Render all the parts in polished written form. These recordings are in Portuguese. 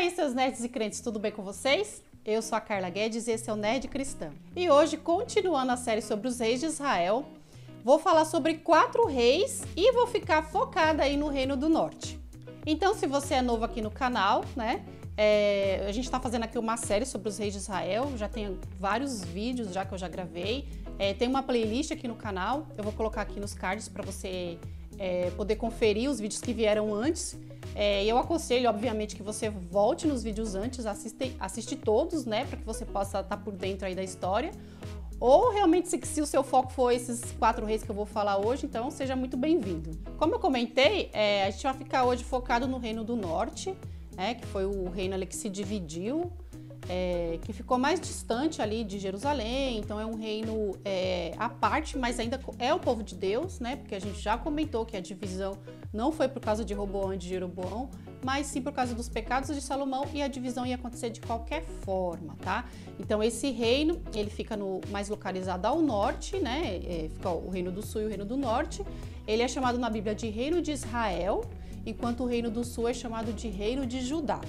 aí, seus nerds e crentes, tudo bem com vocês? Eu sou a Carla Guedes e esse é o Nerd Cristã. E hoje, continuando a série sobre os reis de Israel, vou falar sobre 4 reis e vou ficar focada aí no Reino do Norte. Então, se você é novo aqui no canal, né? A gente está fazendo aqui uma série sobre os reis de Israel, já tem vários vídeos já que eu já gravei. Tem uma playlist aqui no canal, eu vou colocar aqui nos cards para você poder conferir os vídeos que vieram antes. Eu aconselho, obviamente, que você volte nos vídeos antes, assiste todos, né, para que você possa estar por dentro aí da história. Ou realmente, se o seu foco for esses 4 reis que eu vou falar hoje, então seja muito bem-vindo. Como eu comentei, a gente vai ficar hoje focado no Reino do Norte, que foi o reino ali que se dividiu, que ficou mais distante ali de Jerusalém, então é um reino à parte, mas ainda é o povo de Deus, né? Porque a gente já comentou que a divisão não foi por causa de Roboão e de Jeroboão, mas sim por causa dos pecados de Salomão, e a divisão ia acontecer de qualquer forma, tá? Então esse reino, ele fica mais localizado ao norte, né? Fica o Reino do Sul e o Reino do Norte. Ele é chamado na Bíblia de Reino de Israel, enquanto o Reino do Sul é chamado de Reino de Judá.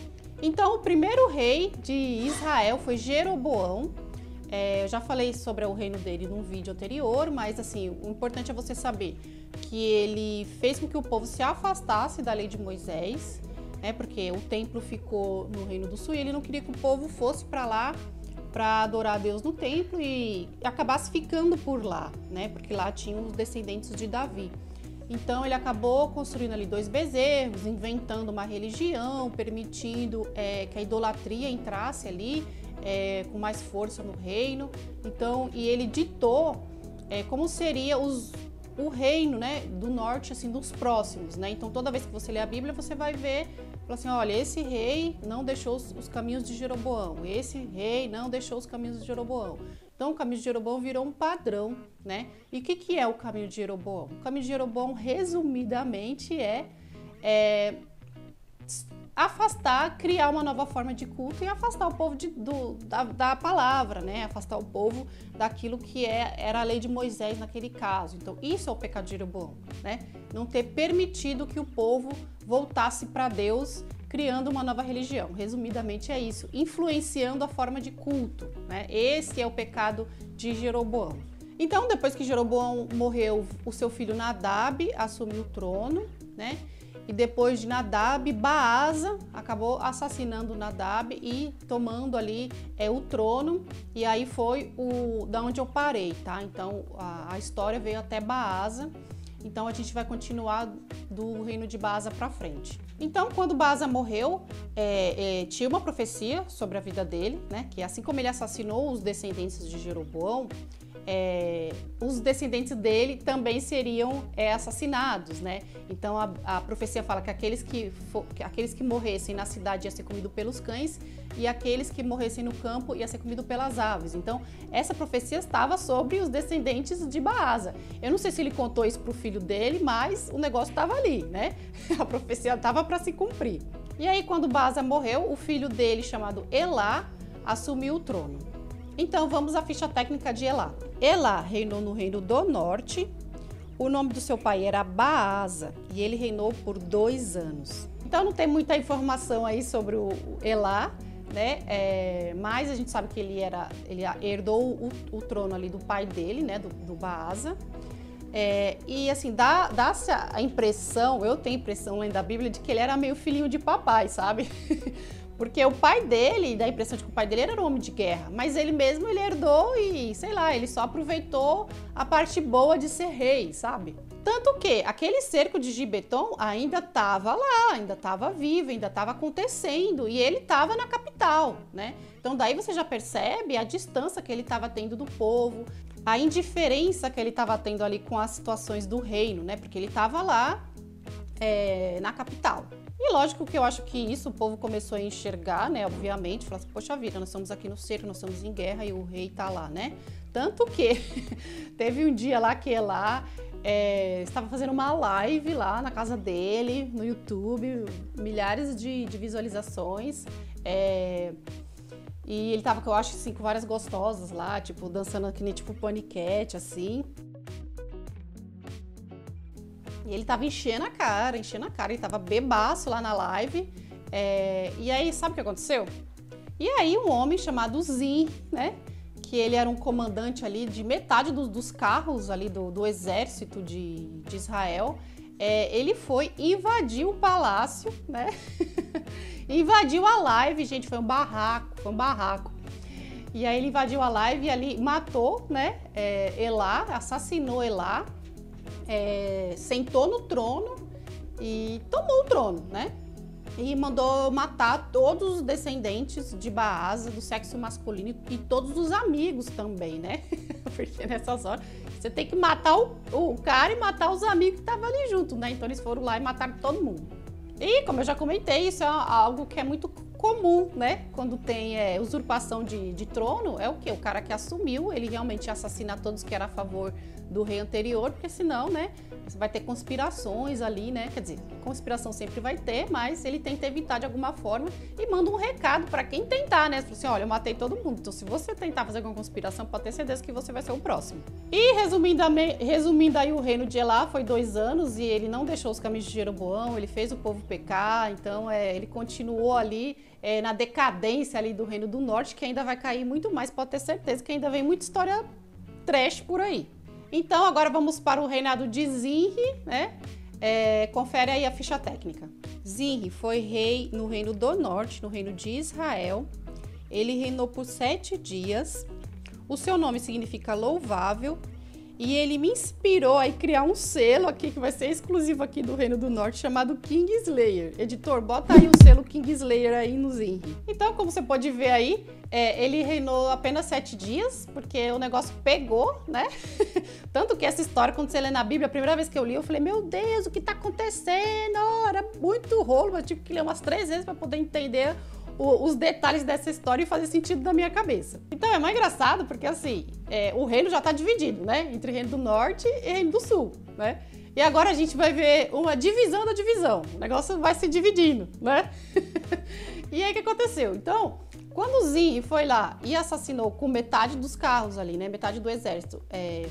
Então, o primeiro rei de Israel foi Jeroboão. Eu já falei sobre o reino dele num vídeo anterior, mas assim, o importante é você saber que ele fez com que o povo se afastasse da lei de Moisés, porque o templo ficou no Reino do Sul e ele não queria que o povo fosse para lá para adorar a Deus no templo e acabasse ficando por lá, né? Porque lá tinham os descendentes de Davi. Então ele acabou construindo ali 2 bezerros, inventando uma religião, permitindo que a idolatria entrasse ali com mais força no reino. Então, e ele ditou como seria o reino, né, do norte, assim, dos próximos, né? Então toda vez que você lê a Bíblia, você vai ver, fala assim, olha, esse rei não deixou os caminhos de Jeroboão, esse rei não deixou os caminhos de Jeroboão. Então, o caminho de Jeroboão virou um padrão, né? E o que é o caminho de Jeroboão? O caminho de Jeroboão, resumidamente, afastar, criar uma nova forma de culto e afastar o povo da palavra, né? Afastar o povo daquilo que era a lei de Moisés naquele caso. Então, isso é o pecado de Jeroboão, né? Não ter permitido que o povo voltasse para Deus, criando uma nova religião. Resumidamente é isso, influenciando a forma de culto, né? Esse é o pecado de Jeroboão. Então, depois que Jeroboão morreu, o seu filho Nadab assumiu o trono, né? E depois de Nadab, Baasa acabou assassinando Nadab e tomando ali o trono. E aí foi da onde eu parei, tá? Então, a história veio até Baasa. Então, a gente vai continuar do reino de Baasa para frente. Então, quando Baasa morreu, tinha uma profecia sobre a vida dele, né? Que assim como ele assassinou os descendentes de Jeroboão, os descendentes dele também seriam assassinados, né? Então, a profecia fala que aqueles que morressem na cidade ia ser comido pelos cães e aqueles que morressem no campo ia ser comido pelas aves. Então, essa profecia estava sobre os descendentes de Baasa. Eu não sei se ele contou isso para o filho dele, mas o negócio estava ali, né? A profecia estava para se cumprir. E aí, quando Baasa morreu, o filho dele, chamado Elá, assumiu o trono. Então, vamos à ficha técnica de Elá. Elá reinou no Reino do Norte. O nome do seu pai era Baasa e ele reinou por 2 anos. Então, não tem muita informação aí sobre o Elá, né? Mas a gente sabe que ele herdou o trono ali do pai dele, né? Do Baasa. E assim, dá-se a impressão, eu tenho a impressão lendo a Bíblia, de que ele era meio filhinho de papai, sabe? Porque o pai dele, dá a impressão de que o pai dele era um homem de guerra, mas ele mesmo, ele herdou e, sei lá, ele só aproveitou a parte boa de ser rei, sabe? Tanto que aquele cerco de Gibeton ainda estava lá, ainda estava vivo, ainda estava acontecendo e ele estava na capital, né? Então daí você já percebe a distância que ele estava tendo do povo, a indiferença que ele estava tendo ali com as situações do reino, né? Porque ele estava lá na capital. E lógico que eu acho que isso o povo começou a enxergar, né? Obviamente, falar assim, poxa vida, nós estamos aqui no cerco, nós estamos em guerra e o rei tá lá, né? Tanto que teve um dia lá que Elá estava fazendo uma live lá na casa dele, no YouTube, milhares de visualizações. E ele tava, eu acho, assim, com várias gostosas lá, tipo, dançando que nem tipo paniquete, assim. E ele tava enchendo a cara, ele tava bebaço lá na live. E aí, sabe o que aconteceu? E aí um homem chamado Zinri, né? Que ele era um comandante ali de metade dos carros ali do exército de Israel. Ele foi invadir o palácio, né? Invadiu a live, gente, foi um barraco. E aí ele invadiu a live e ali matou, né, Elá, assassinou Elá, sentou no trono e tomou o trono, né? E mandou matar todos os descendentes de Baasa, do sexo masculino, e todos os amigos também, né? Porque nessas horas você tem que matar o cara e matar os amigos que estavam ali junto, né? Então eles foram lá e mataram todo mundo. E como eu já comentei, isso é algo que é muito comum, né? Quando tem usurpação de trono, é o quê? O cara que assumiu, ele realmente assassina todos que eram a favor do rei anterior, porque senão, né, você vai ter conspirações ali, né? Quer dizer, conspiração sempre vai ter, mas ele tenta evitar de alguma forma e manda um recado para quem tentar, né? Fala assim, olha, eu matei todo mundo, então se você tentar fazer alguma conspiração, pode ter certeza que você vai ser o próximo. E resumindo aí, o reino de Elá foi 2 anos e ele não deixou os caminhos de Jeroboão, ele fez o povo pecar, então ele continuou ali na decadência ali do Reino do Norte, que ainda vai cair muito mais, pode ter certeza que ainda vem muita história trash por aí. Então, agora vamos para o reinado de Zinri, né? Confere aí a ficha técnica. Zinri foi rei no Reino do Norte, no Reino de Israel. Ele reinou por 7 dias. O seu nome significa louvável. E ele me inspirou a criar um selo aqui, que vai ser exclusivo aqui do Reino do Norte, chamado Kingslayer. Editor, bota aí o selo Kingslayer aí no Zinri. Então, como você pode ver aí, ele reinou apenas 7 dias, porque o negócio pegou, né? Tanto que essa história, quando você lê na Bíblia, a primeira vez que eu li, eu falei, meu Deus, o que tá acontecendo? Era muito rolo, eu tive que ler umas 3 vezes para poder entender os detalhes dessa história e fazer sentido na minha cabeça. Então é mais engraçado porque assim, o reino já está dividido, né? Entre Reino do Norte e Reino do Sul, né? E agora a gente vai ver uma divisão da divisão. O negócio vai se dividindo, né? E aí o que aconteceu? Então, quando Zinri foi lá e assassinou com metade dos carros ali, né? Metade do exército,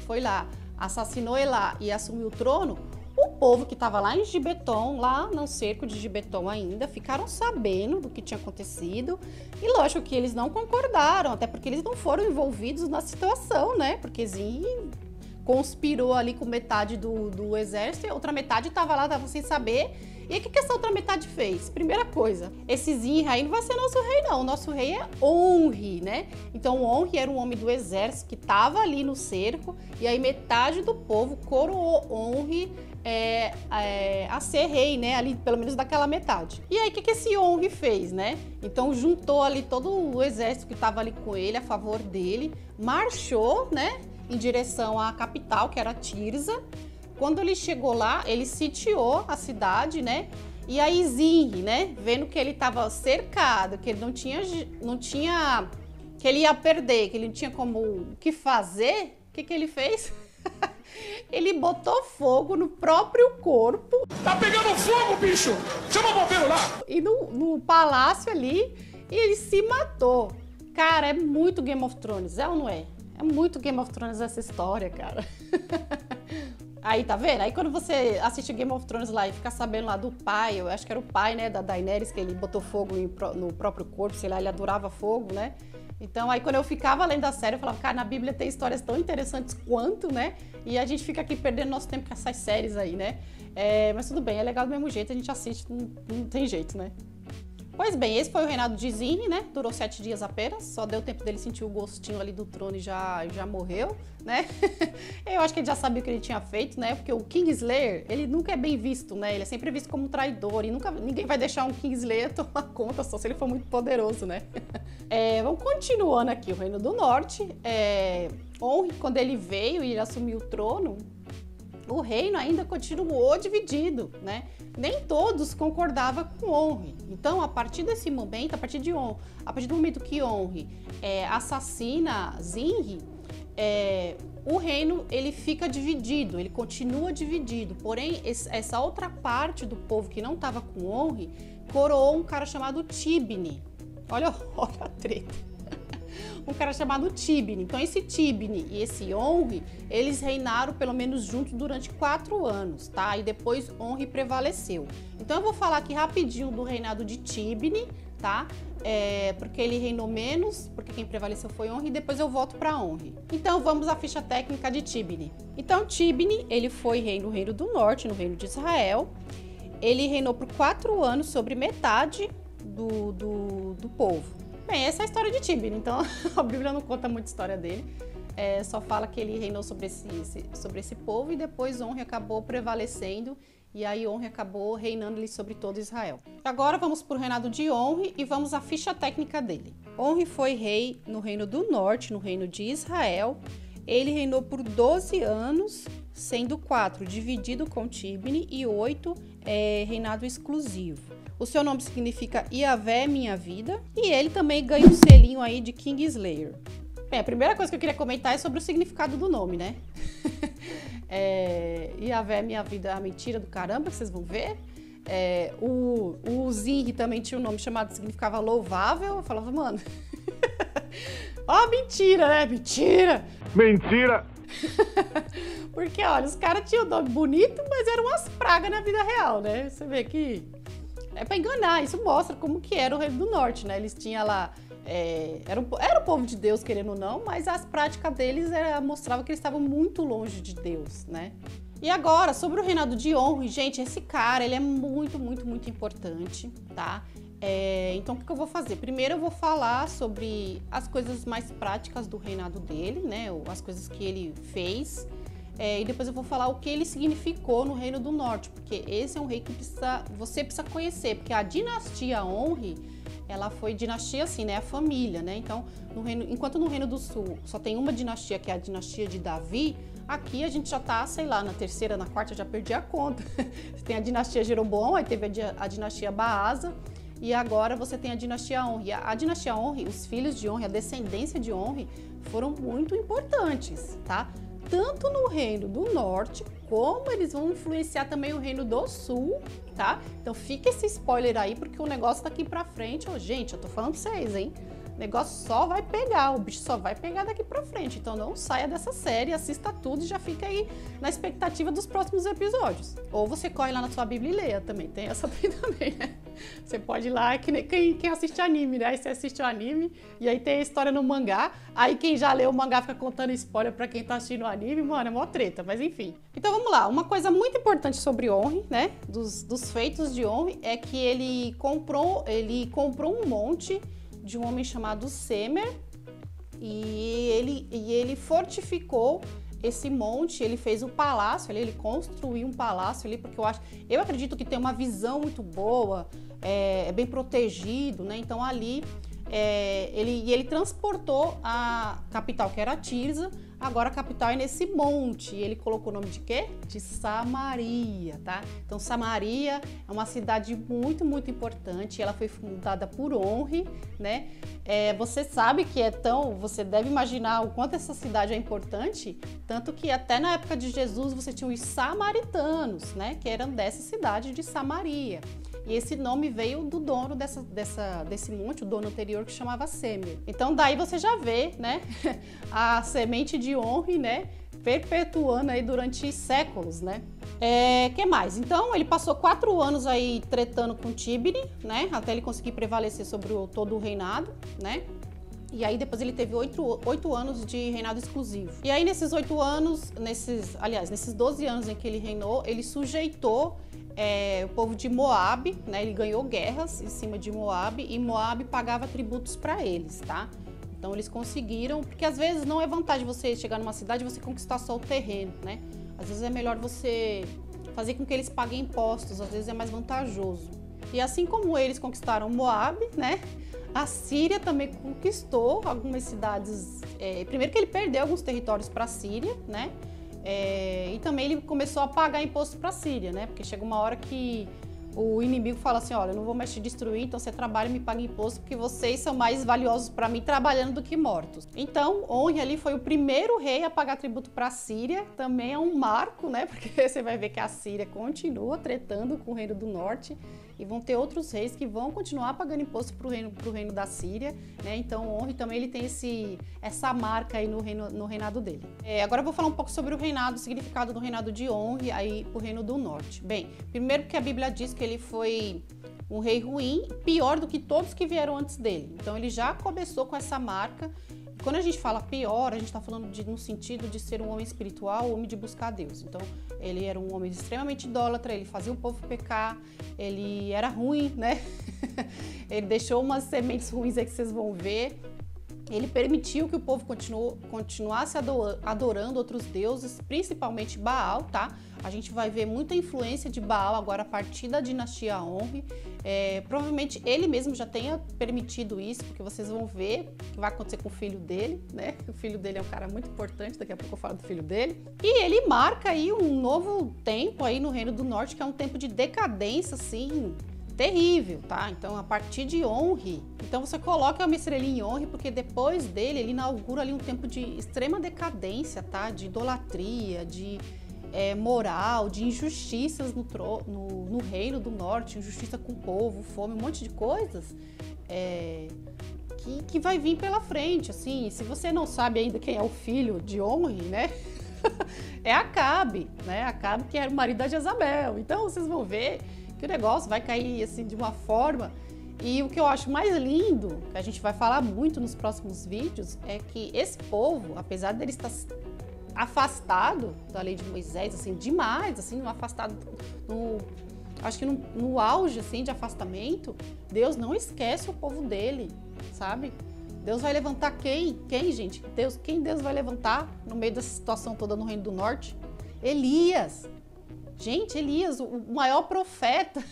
foi lá, assassinou Elá e assumiu o trono. O povo que estava lá em Gibeton, lá no cerco de Gibeton ainda, ficaram sabendo do que tinha acontecido. E lógico que eles não concordaram, até porque eles não foram envolvidos na situação, né? Porque Zinri conspirou ali com metade do exército e a outra metade estava lá, estava sem saber. E o que essa outra metade fez? Primeira coisa, esse Zinri aí não vai ser nosso rei não, o nosso rei é Onri, né? Então Onri era um homem do exército que estava ali no cerco e aí metade do povo coroou Onri a ser rei, né? Ali, pelo menos daquela metade. E aí, o que esse Onri fez, né? Então, juntou ali todo o exército que estava ali com ele, a favor dele, marchou, né? Em direção à capital, que era Tirza. Quando ele chegou lá, ele sitiou a cidade, né? E aí, Zinri, né? Vendo que ele estava cercado, que ele não tinha, que ele ia perder, que ele não tinha como o que fazer, o que ele fez? Ele botou fogo no próprio corpo. Tá pegando fogo, bicho! Chama o bombeiro lá! E no palácio ali, e ele se matou. Cara, é muito Game of Thrones, é ou não é? É muito Game of Thrones essa história, cara. Aí, tá vendo? Aí quando você assiste Game of Thrones lá e fica sabendo lá do pai, eu acho que era o pai, né, da Daenerys, que ele botou fogo no próprio corpo, sei lá, ele adorava fogo, né? Então, aí quando eu ficava lendo a série, eu falava, cara, na Bíblia tem histórias tão interessantes quanto, né? E a gente fica aqui perdendo nosso tempo com essas séries aí, né? Mas tudo bem, é legal do mesmo jeito, a gente assiste, não tem jeito, né? Pois bem, esse foi o reinado de Zinri, né? Durou 7 dias apenas, só deu tempo dele sentir o gostinho ali do trono e já morreu, né? Eu acho que ele já sabia o que ele tinha feito, né? Porque o Kingslayer, ele nunca é bem visto, né? Ele é sempre visto como um traidor e ninguém vai deixar um Kingslayer tomar conta, só se ele for muito poderoso, né? Vamos continuando aqui, o Reino do Norte. Onri, quando ele veio e ele assumiu o trono, o reino ainda continuou dividido, né? Nem todos concordavam com Onri. Então, a partir desse momento, a partir do momento que Onri assassina Zinri, o reino ele fica dividido, ele continua dividido. Porém, essa outra parte do povo que não estava com Onri coroou um cara chamado Tibni. Olha a treta. um cara chamado Tibni. Então esse Tibni e esse Onri, eles reinaram pelo menos juntos durante 4 anos, tá? E depois Onri prevaleceu. Então eu vou falar aqui rapidinho do reinado de Tibni, tá? Porque ele reinou menos, porque quem prevaleceu foi Onri, e depois eu volto para Onri. Então vamos à ficha técnica de Tibni. Então Tibni, ele foi rei no Reino do Norte, no Reino de Israel. Ele reinou por 4 anos sobre metade do povo. Bem, essa é a história de Tibni, então a Bíblia não conta muita história dele. Só fala que ele reinou sobre esse povo e depois Onri acabou prevalecendo. E aí Onri acabou reinando ali sobre todo Israel. Agora vamos para o reinado de Onri e vamos à ficha técnica dele. Onri foi rei no Reino do Norte, no Reino de Israel. Ele reinou por 12 anos, sendo 4 dividido com Tibni e 8 reinado exclusivo. O seu nome significa Yahvé, minha vida. E ele também ganha um selinho aí de Kingslayer. Bem, a primeira coisa que eu queria comentar é sobre o significado do nome, né? Yahvé, minha vida, a mentira do caramba, que vocês vão ver. O Zinri também tinha um nome chamado, significava louvável. Eu falava, mano, ó, mentira, né? Mentira! Mentira! Porque, olha, os caras tinham um nome bonito, mas eram umas pragas na vida real, né? Você vê que é pra enganar, isso mostra como que era o Reino do Norte, né? Eles tinham lá, era o povo de Deus, querendo ou não, mas as práticas deles mostravam que eles estavam muito longe de Deus, né? E agora, sobre o reinado de Onri, gente, esse cara, ele é muito, muito, muito importante, tá? Então, o que eu vou fazer? Primeiro eu vou falar sobre as coisas mais práticas do reinado dele, né? As coisas que ele fez. E depois eu vou falar o que ele significou no Reino do Norte, porque esse é um rei que você precisa conhecer, porque a dinastia Onri, ela foi dinastia assim, né? A família, né? Então, enquanto no Reino do Sul só tem uma dinastia, que é a dinastia de Davi, aqui a gente já tá, sei lá, na terceira, na quarta, eu já perdi a conta. Tem a dinastia Jeroboão, aí teve a dinastia Baasa, e agora você tem a dinastia Onri. A dinastia Onri, os filhos de Onri, a descendência de Onri, foram muito importantes, tá? Tanto no Reino do Norte, como eles vão influenciar também o Reino do Sul, tá? Então fica esse spoiler aí, porque o negócio daqui pra frente, gente, eu tô falando pra vocês, hein? O negócio só vai pegar, o bicho só vai pegar daqui pra frente. Então não saia dessa série, assista tudo e já fica aí na expectativa dos próximos episódios. Ou você corre lá na sua Bíblia e leia também, tem essa também, né? Você pode ir lá, que nem quem assiste anime, né? Aí você assiste o anime e aí tem a história no mangá. Aí quem já leu o mangá fica contando spoiler pra quem tá assistindo o anime, mano, é mó treta, mas enfim. Então vamos lá, uma coisa muito importante sobre Onri, né? Dos feitos de Onri, é que ele comprou um monte de um homem chamado Semer e ele fortificou esse monte, ele fez um palácio ali, ele construiu um palácio ali, porque eu acredito que tem uma visão muito boa, é bem protegido, né? Então ali ele transportou a capital, que era Tirza. Agora a capital é nesse monte. E ele colocou o nome de quê? De Samaria, tá? Então Samaria é uma cidade muito, muito importante. Ela foi fundada por Onri, né? Você sabe que você deve imaginar o quanto essa cidade é importante, tanto que até na época de Jesus você tinha os samaritanos, né? Que eram dessa cidade de Samaria. E esse nome veio do dono desse monte, o dono anterior, que chamava Semer. Então daí você já vê, né, a semente de Onri, né, perpetuando aí durante séculos, né. Que mais? Então ele passou 4 anos aí tretando com Tibni, né, até ele conseguir prevalecer sobre todo o reinado, né. E aí depois ele teve 8 anos de reinado exclusivo. E aí nesses 8 anos, nesses 12 anos em que ele reinou, ele sujeitou o povo de Moabe, né? Ele ganhou guerras em cima de Moabe e Moabe pagava tributos para eles, tá? Então eles conseguiram, porque às vezes não é vantagem você chegar numa cidade e você conquistar só o terreno, né? Às vezes é melhor você fazer com que eles paguem impostos, às vezes é mais vantajoso. E assim como eles conquistaram Moabe, né? A Síria também conquistou algumas cidades. Primeiro que ele perdeu alguns territórios para a Síria, né? E também ele começou a pagar imposto para a Síria, né? Porque chega uma hora que o inimigo fala assim, olha, eu não vou mais te destruir, então você trabalha e me paga imposto, porque vocês são mais valiosos para mim trabalhando do que mortos. Então, Onri ali foi o primeiro rei a pagar tributo para a Síria, também é um marco, né? Porque você vai ver que a Síria continua tretando com o Reino do Norte, e vão ter outros reis que vão continuar pagando imposto para o reino da Síria, né? Então Onri também ele tem essa marca aí no reinado dele. Agora eu vou falar um pouco sobre o significado do reinado de Onri aí para o reino do norte. Bem, primeiro porque a Bíblia diz que ele foi um rei ruim, pior do que todos que vieram antes dele. Então ele já começou com essa marca. Quando a gente fala pior, a gente está falando no sentido de ser um homem espiritual, um homem de buscar a Deus. Então, ele era um homem extremamente idólatra, ele fazia o povo pecar, ele era ruim, né? Ele deixou umas sementes ruins aí que vocês vão ver. Ele permitiu que o povo continuasse adorando outros deuses, principalmente Baal, tá? A gente vai ver muita influência de Baal agora a partir da dinastia Onri. Provavelmente ele mesmo já tenha permitido isso, porque vocês vão ver o que vai acontecer com o filho dele, né? O filho dele é um cara muito importante, daqui a pouco eu falo do filho dele. E ele marca aí um novo tempo aí no Reino do Norte, que é um tempo de decadência, assim, terrível, tá? Então, a partir de Onri, então você coloca uma estrelinha em Onri, porque depois dele, ele inaugura ali um tempo de extrema decadência, tá? De idolatria, de moral, de injustiças no Reino do Norte, injustiça com o povo, fome, um monte de coisas que vai vir pela frente, assim. Se você não sabe ainda quem é o filho de Onri, né? É Acabe, né? Acabe que era o marido da Jezabel. Então, vocês vão ver que o negócio vai cair assim de uma forma. E o que eu acho mais lindo, que a gente vai falar muito nos próximos vídeos, é que esse povo, apesar dele estar afastado da lei de Moisés, assim, demais, assim, afastado acho que no auge, assim, de afastamento, Deus não esquece o povo dele, sabe? Deus vai levantar quem? Quem, gente? Quem Deus vai levantar no meio dessa situação toda no Reino do Norte? Elias. Gente, Elias, o maior profeta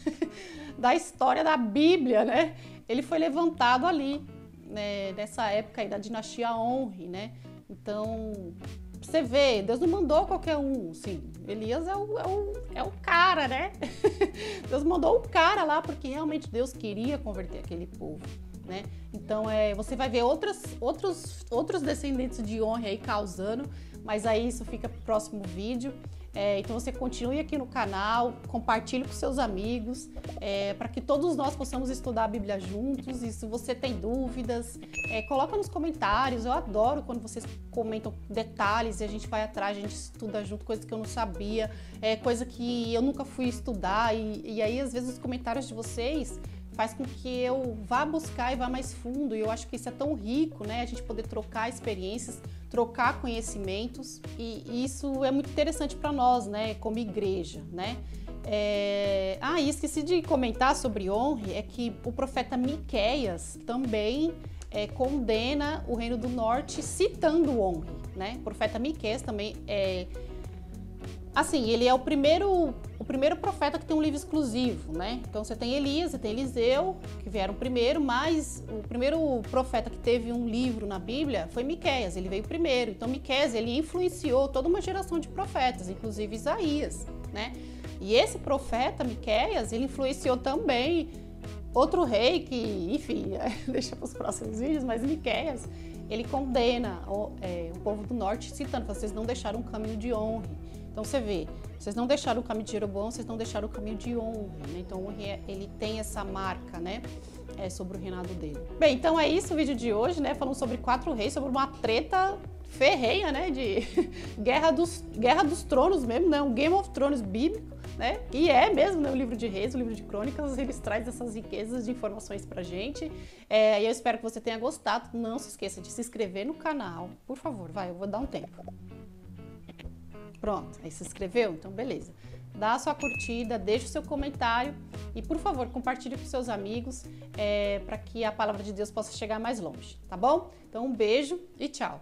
da história da Bíblia, né? Ele foi levantado ali, né, nessa época aí da dinastia Onri, né? Então, você vê, Deus não mandou qualquer um, sim. Elias é o cara, né? Deus mandou o cara lá porque realmente Deus queria converter aquele povo, né? Então, você vai ver outros descendentes de Onri aí causando, mas aí isso fica pro próximo vídeo. Então você continue aqui no canal, compartilhe com seus amigos, para que todos nós possamos estudar a Bíblia juntos. E se você tem dúvidas, coloca nos comentários. Eu adoro quando vocês comentam detalhes e a gente vai atrás, a gente estuda junto, coisa que eu não sabia, coisa que eu nunca fui estudar. E aí, às vezes, os comentários de vocês faz com que eu vá buscar e vá mais fundo, e eu acho que isso é tão rico, né? A gente poder trocar experiências, trocar conhecimentos, e isso é muito interessante para nós, né? Como igreja, né? E esqueci de comentar sobre Onri, é que o profeta Miqueias também condena o Reino do Norte citando Onri, né? O profeta Miqueias também assim, ele é o primeiro profeta que tem um livro exclusivo, né? Então você tem Elias, você tem Eliseu, que vieram primeiro, mas o primeiro profeta que teve um livro na Bíblia foi Miqueias, ele veio primeiro. Então Miqueias, ele influenciou toda uma geração de profetas, inclusive Isaías, né? E esse profeta Miqueias, ele influenciou também outro rei que, enfim, deixa para os próximos vídeos, mas Miqueias, ele condena o povo do norte, citando, vocês não deixaram o caminho de Onri. Então você vê, vocês não deixaram o caminho de Jeroboão, vocês não deixaram o caminho de Onri, né? Então Onri, ele tem essa marca, né? Sobre o reinado dele. Bem, então é isso o vídeo de hoje, né? Falando sobre 4 reis, sobre uma treta ferrenha, né? De Guerra dos Tronos mesmo, né? Um Game of Thrones bíblico, né? E é mesmo, né? O livro de Reis, o livro de Crônicas, eles trazem essas riquezas de informações pra gente. E eu espero que você tenha gostado. Não se esqueça de se inscrever no canal. Por favor, eu vou dar um tempo. Pronto, aí se inscreveu? Então beleza. Dá a sua curtida, deixa o seu comentário e, por favor, compartilhe com seus amigos para que a palavra de Deus possa chegar mais longe, tá bom? Então um beijo e tchau!